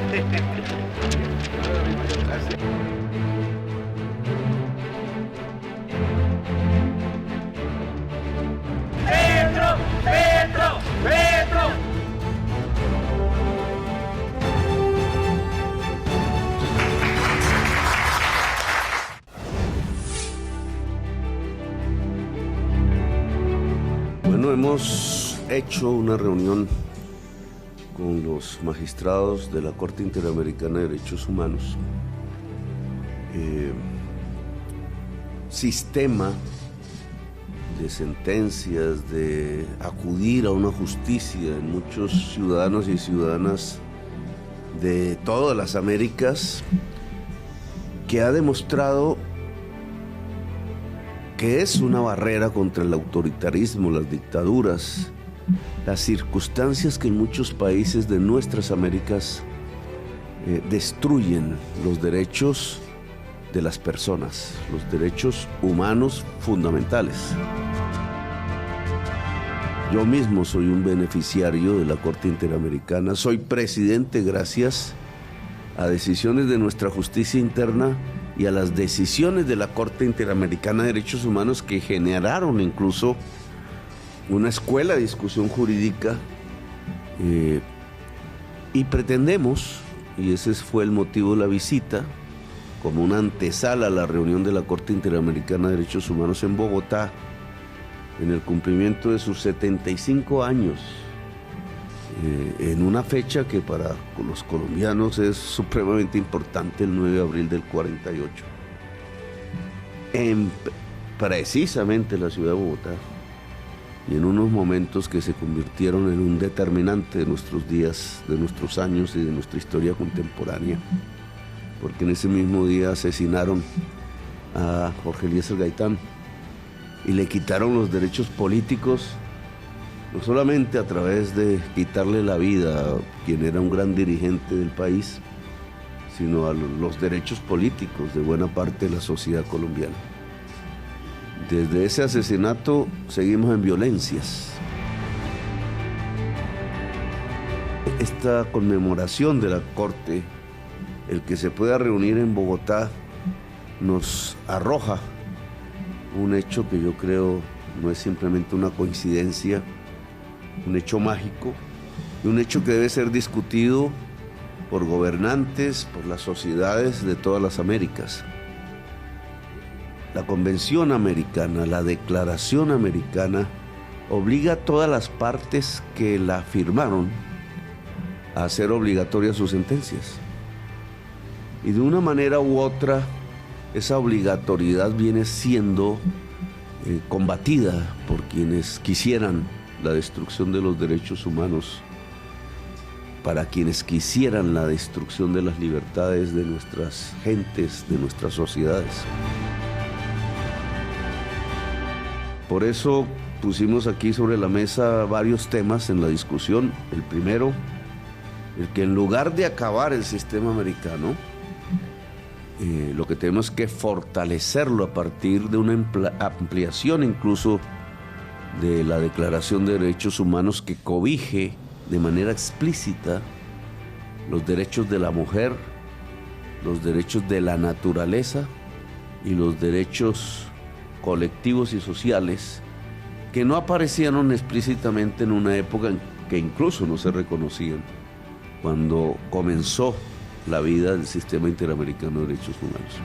¡Petro! ¡Petro! ¡Petro! Bueno, hemos hecho una reunión con los magistrados de la Corte Interamericana de Derechos Humanos. Sistema de sentencias, de acudir a una justicia en muchos ciudadanos y ciudadanas de todas las Américas, que ha demostrado que es una barrera contra el autoritarismo, las dictaduras, las circunstancias que en muchos países de nuestras Américas destruyen los derechos de las personas, los derechos humanos fundamentales. Yo mismo soy un beneficiario de la Corte Interamericana, soy presidente gracias a decisiones de nuestra justicia interna y a las decisiones de la Corte Interamericana de Derechos Humanos, que generaron incluso una escuela de discusión jurídica, y pretendemos, y ese fue el motivo de la visita, como una antesala a la reunión de la Corte Interamericana de Derechos Humanos en Bogotá, en el cumplimiento de sus 75 años, en una fecha que para los colombianos es supremamente importante, el 9 de abril del 48, en precisamente la ciudad de Bogotá, y en unos momentos que se convirtieron en un determinante de nuestros días, de nuestros años y de nuestra historia contemporánea, porque en ese mismo día asesinaron a Jorge Eliezer Gaitán y le quitaron los derechos políticos, no solamente a través de quitarle la vida a quien era un gran dirigente del país, sino a los derechos políticos de buena parte de la sociedad colombiana. Desde ese asesinato seguimos en violencias. Esta conmemoración de la Corte, el que se pueda reunir en Bogotá, nos arroja un hecho que yo creo no es simplemente una coincidencia, un hecho mágico, y un hecho que debe ser discutido por gobernantes, por las sociedades de todas las Américas. La Convención Americana, la Declaración Americana, obliga a todas las partes que la firmaron a hacer obligatorias sus sentencias. Y de una manera u otra, esa obligatoriedad viene siendo combatida por quienes quisieran la destrucción de los derechos humanos, para quienes quisieran la destrucción de las libertades de nuestras gentes, de nuestras sociedades. Por eso pusimos aquí sobre la mesa varios temas en la discusión. El primero, el que en lugar de acabar el sistema americano, lo que tenemos que fortalecerlo a partir de una ampliación incluso de la Declaración de Derechos Humanos, que cobije de manera explícita los derechos de la mujer, los derechos de la naturaleza y los derechos colectivos y sociales, que no aparecieron explícitamente en una época en que incluso no se reconocían cuando comenzó la vida del Sistema Interamericano de Derechos Humanos.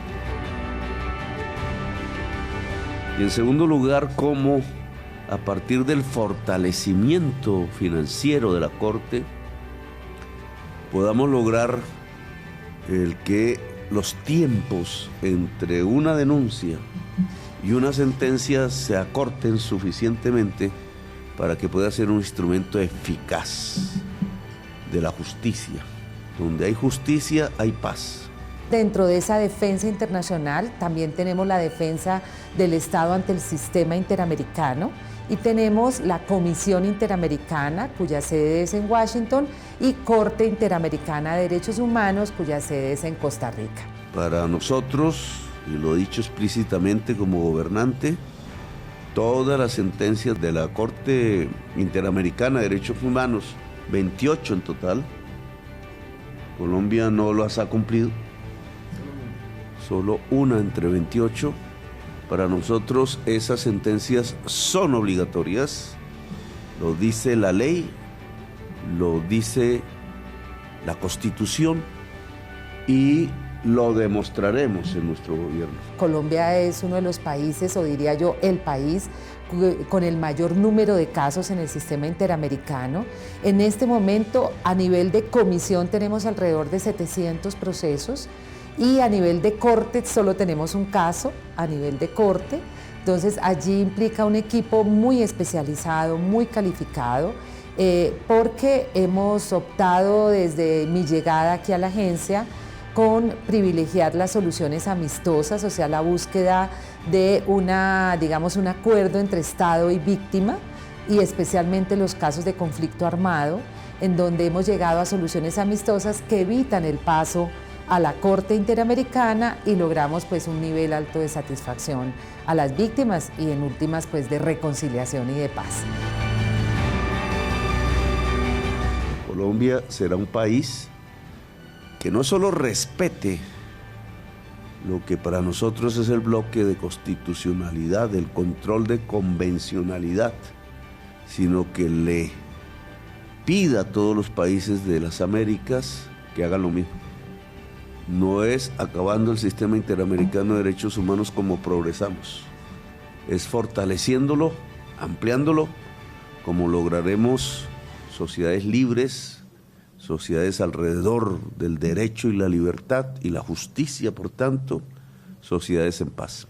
Y en segundo lugar, cómo a partir del fortalecimiento financiero de la Corte podamos lograr el que los tiempos entre una denuncia y una sentencia se acorten suficientemente para que pueda ser un instrumento eficaz de la justicia. Donde hay justicia, hay paz. Dentro de esa defensa internacional también tenemos la defensa del Estado ante el sistema interamericano, y tenemos la Comisión Interamericana, cuya sede es en Washington, y Corte Interamericana de Derechos Humanos, cuya sede es en Costa Rica. Para nosotros, y lo he dicho explícitamente como gobernante, todas las sentencias de la Corte Interamericana de Derechos Humanos, 28 en total, Colombia no las ha cumplido. Solo una entre 28. Para nosotros esas sentencias son obligatorias. Lo dice la ley, lo dice la Constitución y lo demostraremos en nuestro gobierno. Colombia es uno de los países, o diría yo, el país con el mayor número de casos en el sistema interamericano. En este momento, a nivel de comisión, tenemos alrededor de 700 procesos y a nivel de corte solo tenemos un caso a nivel de corte. Entonces, allí implica un equipo muy especializado, muy calificado, porque hemos optado desde mi llegada aquí a la agencia con privilegiar las soluciones amistosas, o sea, la búsqueda de un acuerdo entre Estado y víctima, y especialmente los casos de conflicto armado, en donde hemos llegado a soluciones amistosas que evitan el paso a la Corte Interamericana y logramos pues un nivel alto de satisfacción a las víctimas y en últimas pues de reconciliación y de paz. Colombia será un país que no solo respete lo que para nosotros es el bloque de constitucionalidad, el control de convencionalidad, sino que le pida a todos los países de las Américas que hagan lo mismo. No es acabando el sistema interamericano de derechos humanos como progresamos, es fortaleciéndolo, ampliándolo, como lograremos sociedades libres, sociedades alrededor del derecho y la libertad y la justicia, por tanto, sociedades en paz.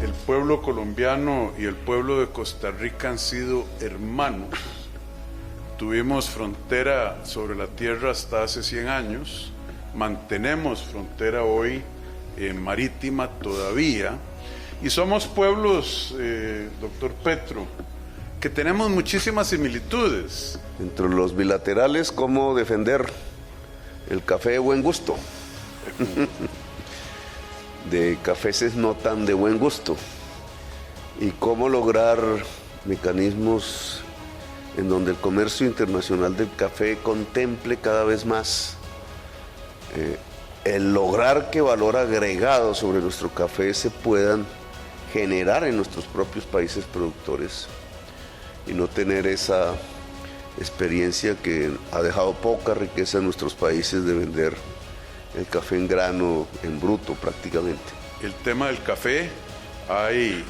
El pueblo colombiano y el pueblo de Costa Rica han sido hermanos. Tuvimos frontera sobre la tierra hasta hace 100 años, mantenemos frontera hoy marítima todavía, y somos pueblos, doctor Petro, que tenemos muchísimas similitudes. Entre los bilaterales, ¿cómo defender el café de buen gusto? De cafés no tan de buen gusto. Y cómo lograr mecanismos en donde el comercio internacional del café contemple cada vez más el lograr que valor agregado sobre nuestro café se puedan generar en nuestros propios países productores y no tener esa experiencia que ha dejado poca riqueza en nuestros países de vender el café en grano, en bruto prácticamente. El tema del café, hay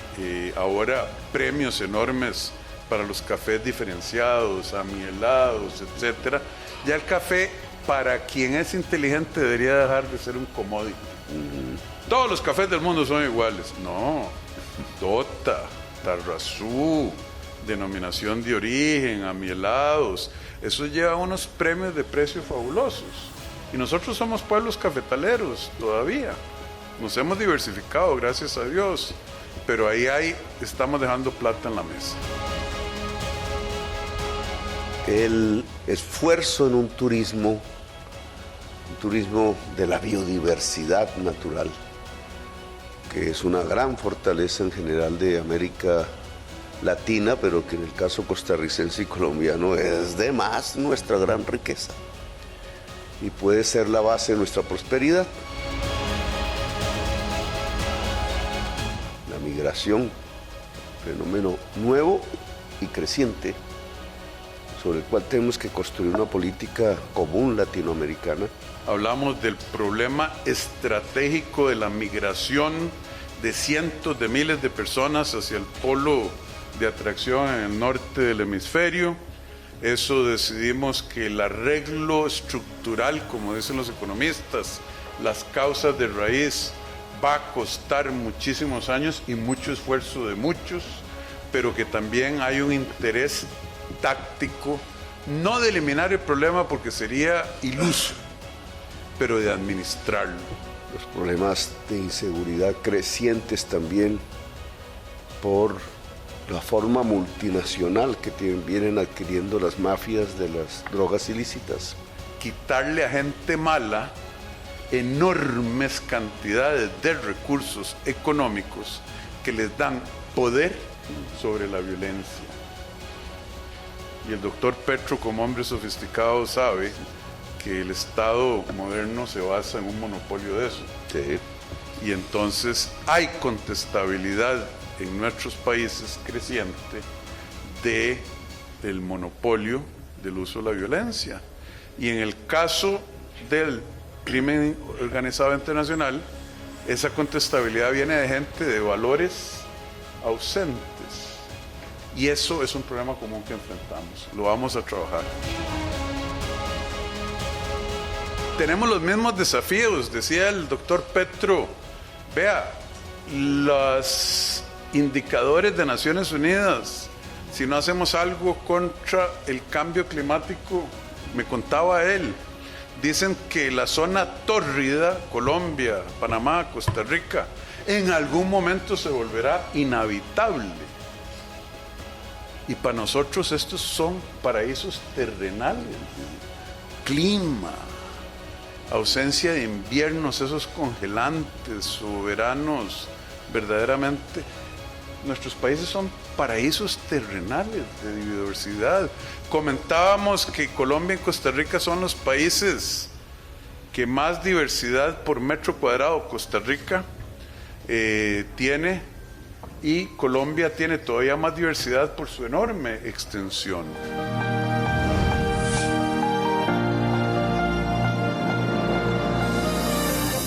ahora premios enormes para los cafés diferenciados, amielados, etc. Ya el café, para quien es inteligente, debería dejar de ser un commodity. Todos los cafés del mundo son iguales. No, Tota, Tarrazú, denominación de origen, amielados, eso lleva unos premios de precio fabulosos. Y nosotros somos pueblos cafetaleros todavía. Nos hemos diversificado, gracias a Dios, pero ahí estamos dejando plata en la mesa. El esfuerzo en un turismo de la biodiversidad natural, que es una gran fortaleza en general de América Latina, pero que en el caso costarricense y colombiano es de más nuestra gran riqueza y puede ser la base de nuestra prosperidad. La migración, fenómeno nuevo y creciente, sobre el cual tenemos que construir una política común latinoamericana. Hablamos del problema estratégico de la migración de cientos de miles de personas hacia el polo de atracción en el norte del hemisferio. Eso decidimos que el arreglo estructural, como dicen los economistas, las causas de raíz, va a costar muchísimos años y mucho esfuerzo de muchos, pero que también hay un interés táctico, no de eliminar el problema porque sería iluso, pero de administrarlo. Los problemas de inseguridad crecientes también por la forma multinacional que vienen adquiriendo las mafias de las drogas ilícitas. Quitarle a gente mala enormes cantidades de recursos económicos que les dan poder sobre la violencia. Y el doctor Petro, como hombre sofisticado, sabe que el Estado moderno se basa en un monopolio de eso. Sí. Y entonces hay contestabilidad en nuestros países creciente del monopolio del uso de la violencia. Y en el caso del crimen organizado internacional, esa contestabilidad viene de gente de valores ausentes. Y eso es un problema común que enfrentamos. Lo vamos a trabajar. Tenemos los mismos desafíos, decía el doctor Petro. Vea, los indicadores de Naciones Unidas, si no hacemos algo contra el cambio climático, me contaba él, dicen que la zona tórrida, Colombia, Panamá, Costa Rica, en algún momento se volverá inhabitable. Y para nosotros estos son paraísos terrenales. Clima, ausencia de inviernos, esos congelantes o veranos, verdaderamente, nuestros países son paraísos terrenales de biodiversidad. Comentábamos que Colombia y Costa Rica son los países que más diversidad por metro cuadrado Costa Rica tiene, y Colombia tiene todavía más diversidad por su enorme extensión.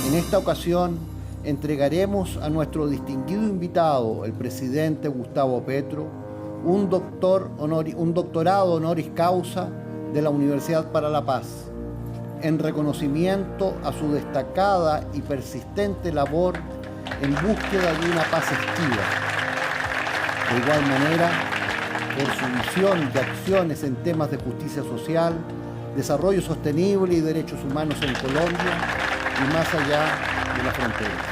En esta ocasión entregaremos a nuestro distinguido invitado, el presidente Gustavo Petro, un doctorado honoris causa de la Universidad para la Paz, en reconocimiento a su destacada y persistente labor en búsqueda de una paz esquiva. De igual manera, por su visión de acciones en temas de justicia social, desarrollo sostenible y derechos humanos en Colombia y más allá de las fronteras.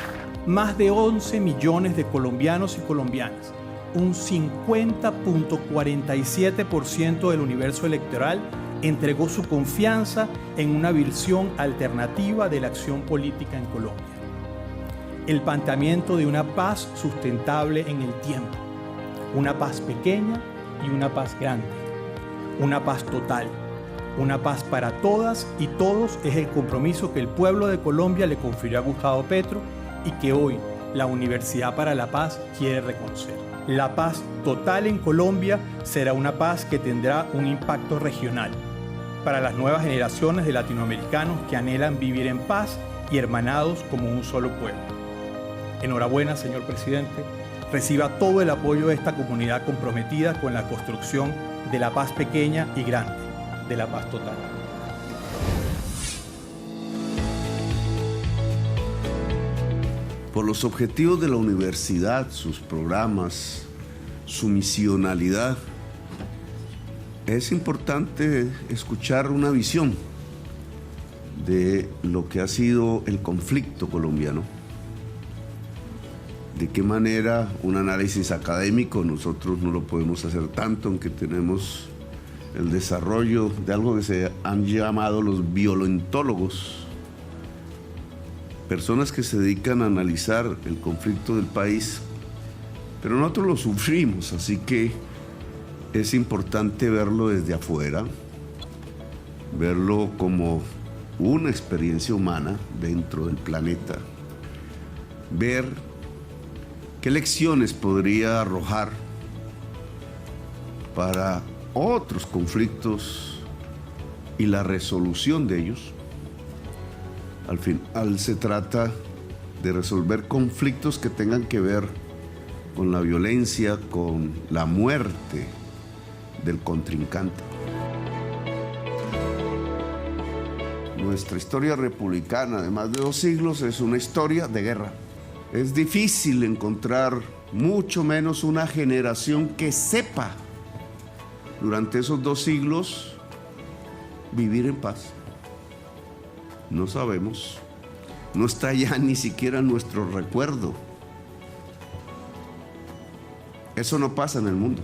Más de 11 millones de colombianos y colombianas, un 50.47% del universo electoral, entregó su confianza en una visión alternativa de la acción política en Colombia. El planteamiento de una paz sustentable en el tiempo, una paz pequeña y una paz grande, una paz total, una paz para todas y todos es el compromiso que el pueblo de Colombia le confirió a Gustavo Petro y que hoy la Universidad para la Paz quiere reconocer. La paz total en Colombia será una paz que tendrá un impacto regional para las nuevas generaciones de latinoamericanos que anhelan vivir en paz y hermanados como un solo pueblo. Enhorabuena, señor presidente. Reciba todo el apoyo de esta comunidad comprometida con la construcción de la paz pequeña y grande, de la paz total. Por los objetivos de la universidad, sus programas, su misionalidad, es importante escuchar una visión de lo que ha sido el conflicto colombiano. De qué manera un análisis académico, nosotros no lo podemos hacer tanto, aunque tenemos el desarrollo de algo que se han llamado los violentólogos, personas que se dedican a analizar el conflicto del país, pero nosotros lo sufrimos, así que es importante verlo desde afuera, verlo como una experiencia humana dentro del planeta, ver qué lecciones podría arrojar para otros conflictos y la resolución de ellos. Al final se trata de resolver conflictos que tengan que ver con la violencia, con la muerte del contrincante. Nuestra historia republicana de más de 2 siglos es una historia de guerra. Es difícil encontrar, mucho menos una generación que sepa durante esos 2 siglos vivir en paz. No sabemos, no está ya ni siquiera en nuestro recuerdo. Eso no pasa en el mundo.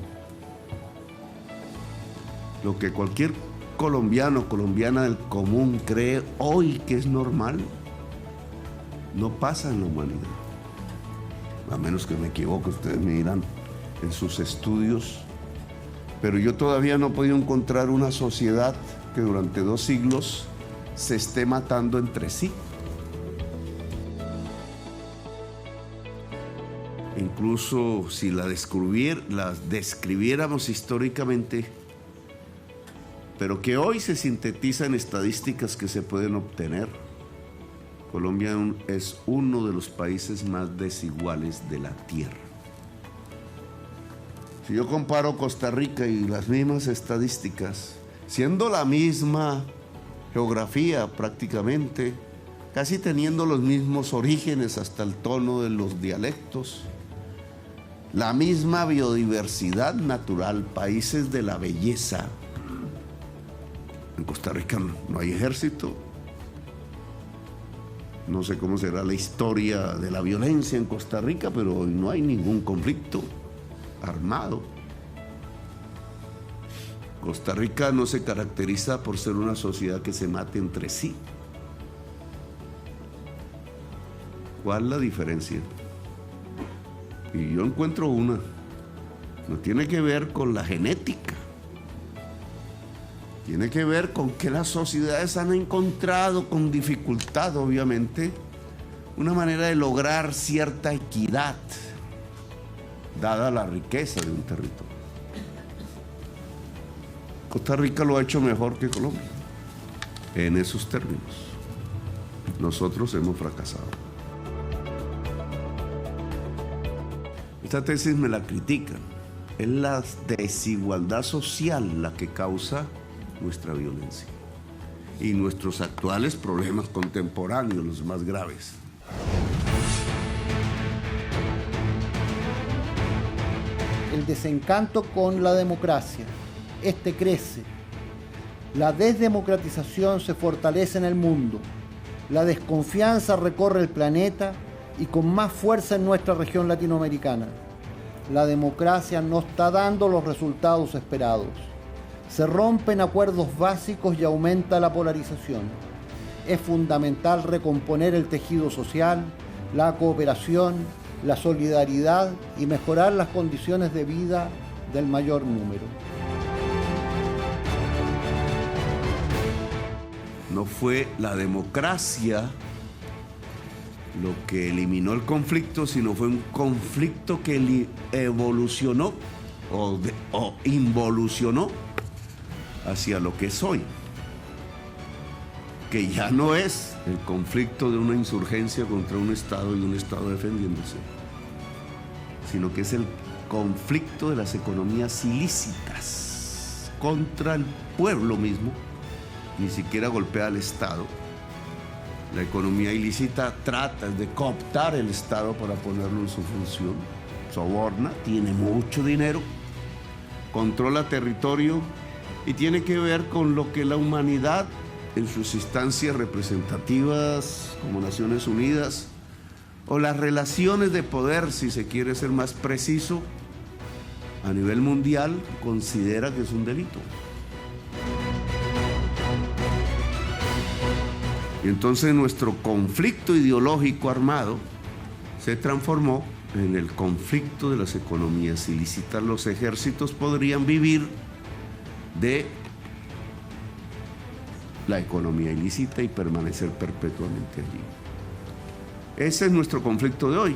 Lo que cualquier colombiano o colombiana del común cree hoy que es normal, no pasa en la humanidad. A menos que me equivoque, ustedes me dirán, en sus estudios Pero yo todavía no he podido encontrar una sociedad que durante 2 siglos se esté matando entre sí. Incluso si la describiéramos históricamente, pero que hoy se sintetiza en estadísticas que se pueden obtener. Colombia es uno de los países más desiguales de la tierra. Si yo comparo Costa Rica y las mismas estadísticas, siendo la misma geografía prácticamente, casi teniendo los mismos orígenes hasta el tono de los dialectos, la misma biodiversidad natural, países de la belleza. En Costa Rica no hay ejército. No sé cómo será la historia de la violencia en Costa Rica, pero hoy no hay ningún conflicto armado. Costa Rica no se caracteriza por ser una sociedad que se mate entre sí. ¿Cuál es la diferencia? Y yo encuentro una. No tiene que ver con la genética. Tiene que ver con que las sociedades han encontrado con dificultad, obviamente, una manera de lograr cierta equidad, dada la riqueza de un territorio. Costa Rica lo ha hecho mejor que Colombia, en esos términos. Nosotros hemos fracasado. Esta tesis me la critican. Es la desigualdad social la que causa nuestra violencia y nuestros actuales problemas contemporáneos, los más graves. El desencanto con la democracia, este crece. La desdemocratización se fortalece en el mundo. La desconfianza recorre el planeta y con más fuerza en nuestra región latinoamericana. La democracia no está dando los resultados esperados. Se rompen acuerdos básicos y aumenta la polarización. Es fundamental recomponer el tejido social, la cooperación, la solidaridad y mejorar las condiciones de vida del mayor número. No fue la democracia lo que eliminó el conflicto, sino fue un conflicto que evolucionó o involucionó hacia lo que es hoy, que ya no es el conflicto de una insurgencia contra un Estado y un Estado defendiéndose, sino que es el conflicto de las economías ilícitas contra el pueblo mismo. Ni siquiera golpea al Estado. La economía ilícita trata de cooptar el Estado para ponerlo en su función, soborna, tiene mucho dinero, controla territorio y tiene que ver con lo que la humanidad en sus instancias representativas como Naciones Unidas o las relaciones de poder, si se quiere ser más preciso, a nivel mundial considera que es un delito. Y entonces nuestro conflicto ideológico armado se transformó en el conflicto de las economías ilícitas. Los ejércitos podrían vivir de la economía ilícita y permanecer perpetuamente allí. Ese es nuestro conflicto de hoy.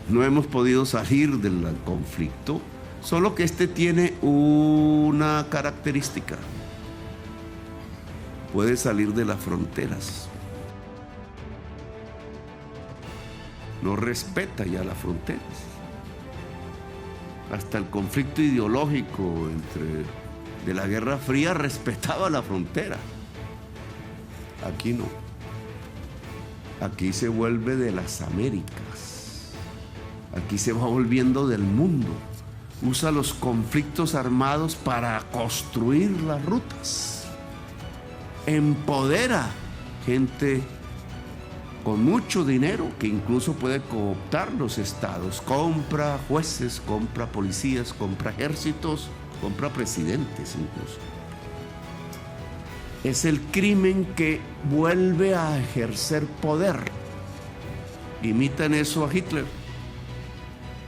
No hemos podido salir del conflicto, solo que este tiene una característica. Puede salir de las fronteras. No respeta ya las fronteras. Hasta el conflicto ideológico de la Guerra Fría respetaba la frontera. Aquí no. Aquí se vuelve de las Américas. Aquí se va volviendo del mundo. Usa los conflictos armados para construir las rutas. Empodera gente con mucho dinero que incluso puede cooptar los estados. Compra jueces, compra policías, compra ejércitos, compra presidentes incluso. Es el crimen que vuelve a ejercer poder. Imitan eso a Hitler.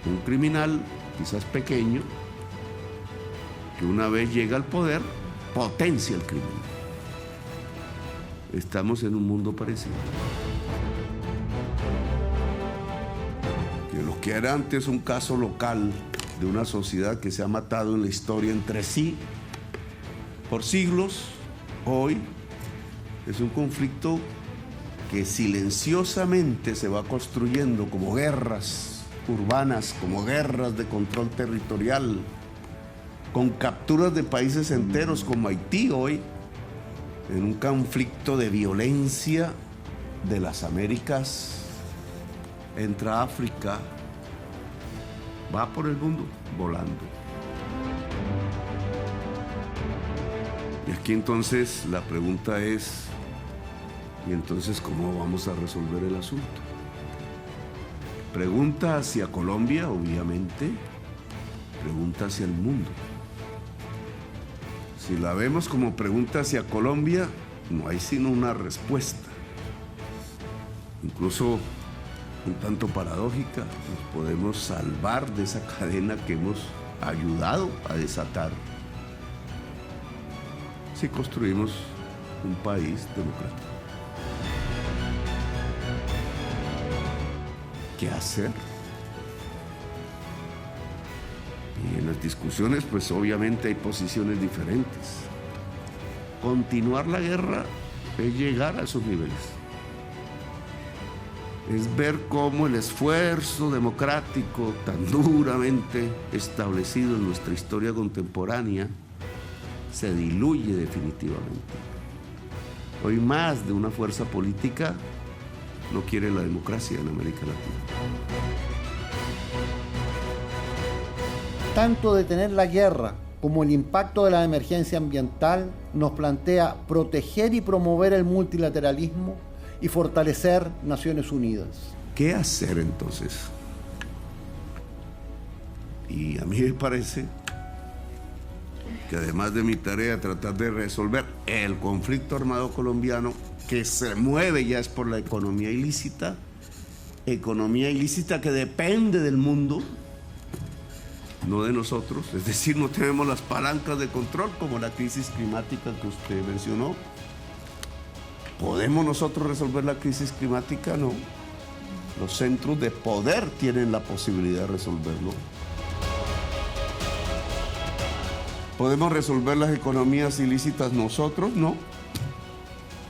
Un criminal, quizás pequeño, que una vez llega al poder, potencia el crimen. Estamos en un mundo parecido. Que lo que era antes un caso local de una sociedad que se ha matado en la historia entre sí por siglos, hoy es un conflicto que silenciosamente se va construyendo como guerras urbanas, como guerras de control territorial, con capturas de países enteros como Haití hoy, en un conflicto de violencia de las Américas, entra África, va por el mundo volando. Y aquí entonces la pregunta es, ¿y entonces cómo vamos a resolver el asunto? Pregunta hacia Colombia, obviamente, pregunta hacia el mundo. Si la vemos como pregunta hacia Colombia, no hay sino una respuesta. Incluso un tanto paradójica, nos podemos salvar de esa cadena que hemos ayudado a desatar si construimos un país democrático. ¿Qué hacer? Y en las discusiones, pues obviamente hay posiciones diferentes. Continuar la guerra es llegar a esos niveles. Es ver cómo el esfuerzo democrático tan duramente establecido en nuestra historia contemporánea se diluye definitivamente. Hoy más de una fuerza política no quiere la democracia en América Latina. Tanto detener la guerra como el impacto de la emergencia ambiental nos plantea proteger y promover el multilateralismo y fortalecer Naciones Unidas. ¿Qué hacer entonces? Y a mí me parece que además de mi tarea tratar de resolver el conflicto armado colombiano, que se mueve ya es por la economía ilícita que depende del mundo, no de nosotros, es decir, no tenemos las palancas de control como la crisis climática que usted mencionó. ¿Podemos nosotros resolver la crisis climática? No. Los centros de poder tienen la posibilidad de resolverlo. ¿Podemos resolver las economías ilícitas nosotros? No.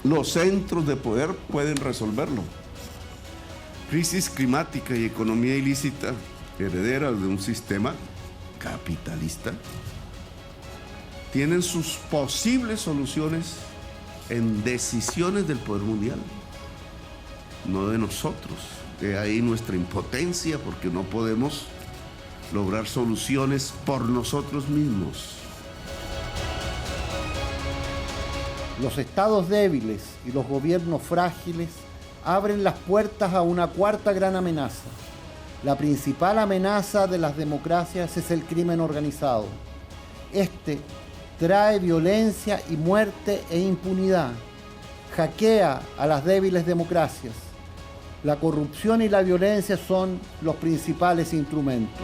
Los centros de poder pueden resolverlo. Crisis climática y economía ilícita, herederas de un sistema capitalista, tienen sus posibles soluciones en decisiones del poder mundial, no de nosotros. De ahí nuestra impotencia, porque no podemos lograr soluciones por nosotros mismos. Los estados débiles y los gobiernos frágiles abren las puertas a una cuarta gran amenaza. La principal amenaza de las democracias es el crimen organizado. Este trae violencia y muerte e impunidad. Hackea a las débiles democracias. La corrupción y la violencia son los principales instrumentos.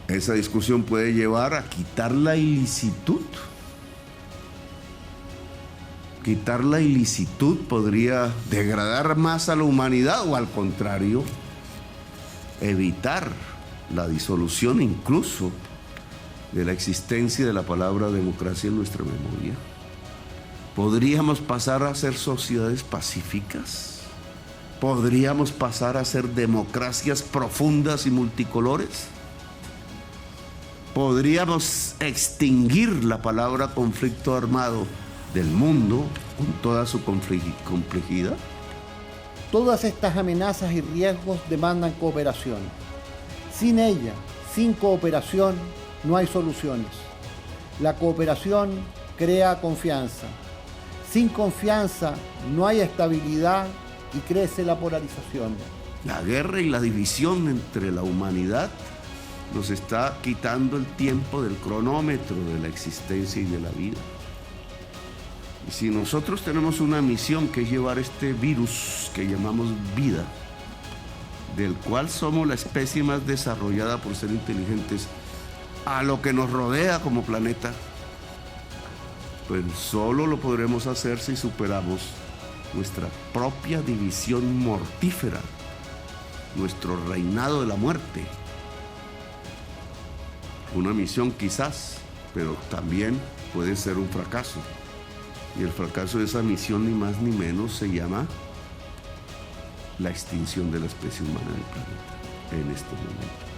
Esa discusión puede llevar a quitar la ilicitud. Quitar la ilicitud podría degradar más a la humanidad o al contrario, evitar la disolución incluso de la existencia de la palabra democracia en nuestra memoria. ¿Podríamos pasar a ser sociedades pacíficas? ¿Podríamos pasar a ser democracias profundas y multicolores? ¿Podríamos extinguir la palabra conflicto armado del mundo con toda su complejidad? Todas estas amenazas y riesgos demandan cooperación. Sin ella, sin cooperación, no hay soluciones. La cooperación crea confianza. Sin confianza no hay estabilidad y crece la polarización. La guerra y la división entre la humanidad nos está quitando el tiempo del cronómetro de la existencia y de la vida. Y si nosotros tenemos una misión que es llevar este virus que llamamos vida del cual somos la especie más desarrollada por ser inteligentes a lo que nos rodea como planeta, pues solo lo podremos hacer si superamos nuestra propia división mortífera, nuestro reinado de la muerte. Una misión quizás, pero también puede ser un fracaso. Y el fracaso de esa misión, ni más ni menos, se llama la extinción de la especie humana en el planeta en este momento.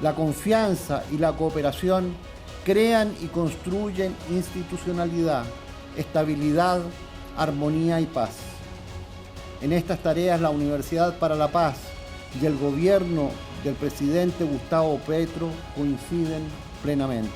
La confianza y la cooperación crean y construyen institucionalidad, estabilidad, armonía y paz. En estas tareas la Universidad para la Paz y el gobierno del presidente Gustavo Petro coinciden plenamente.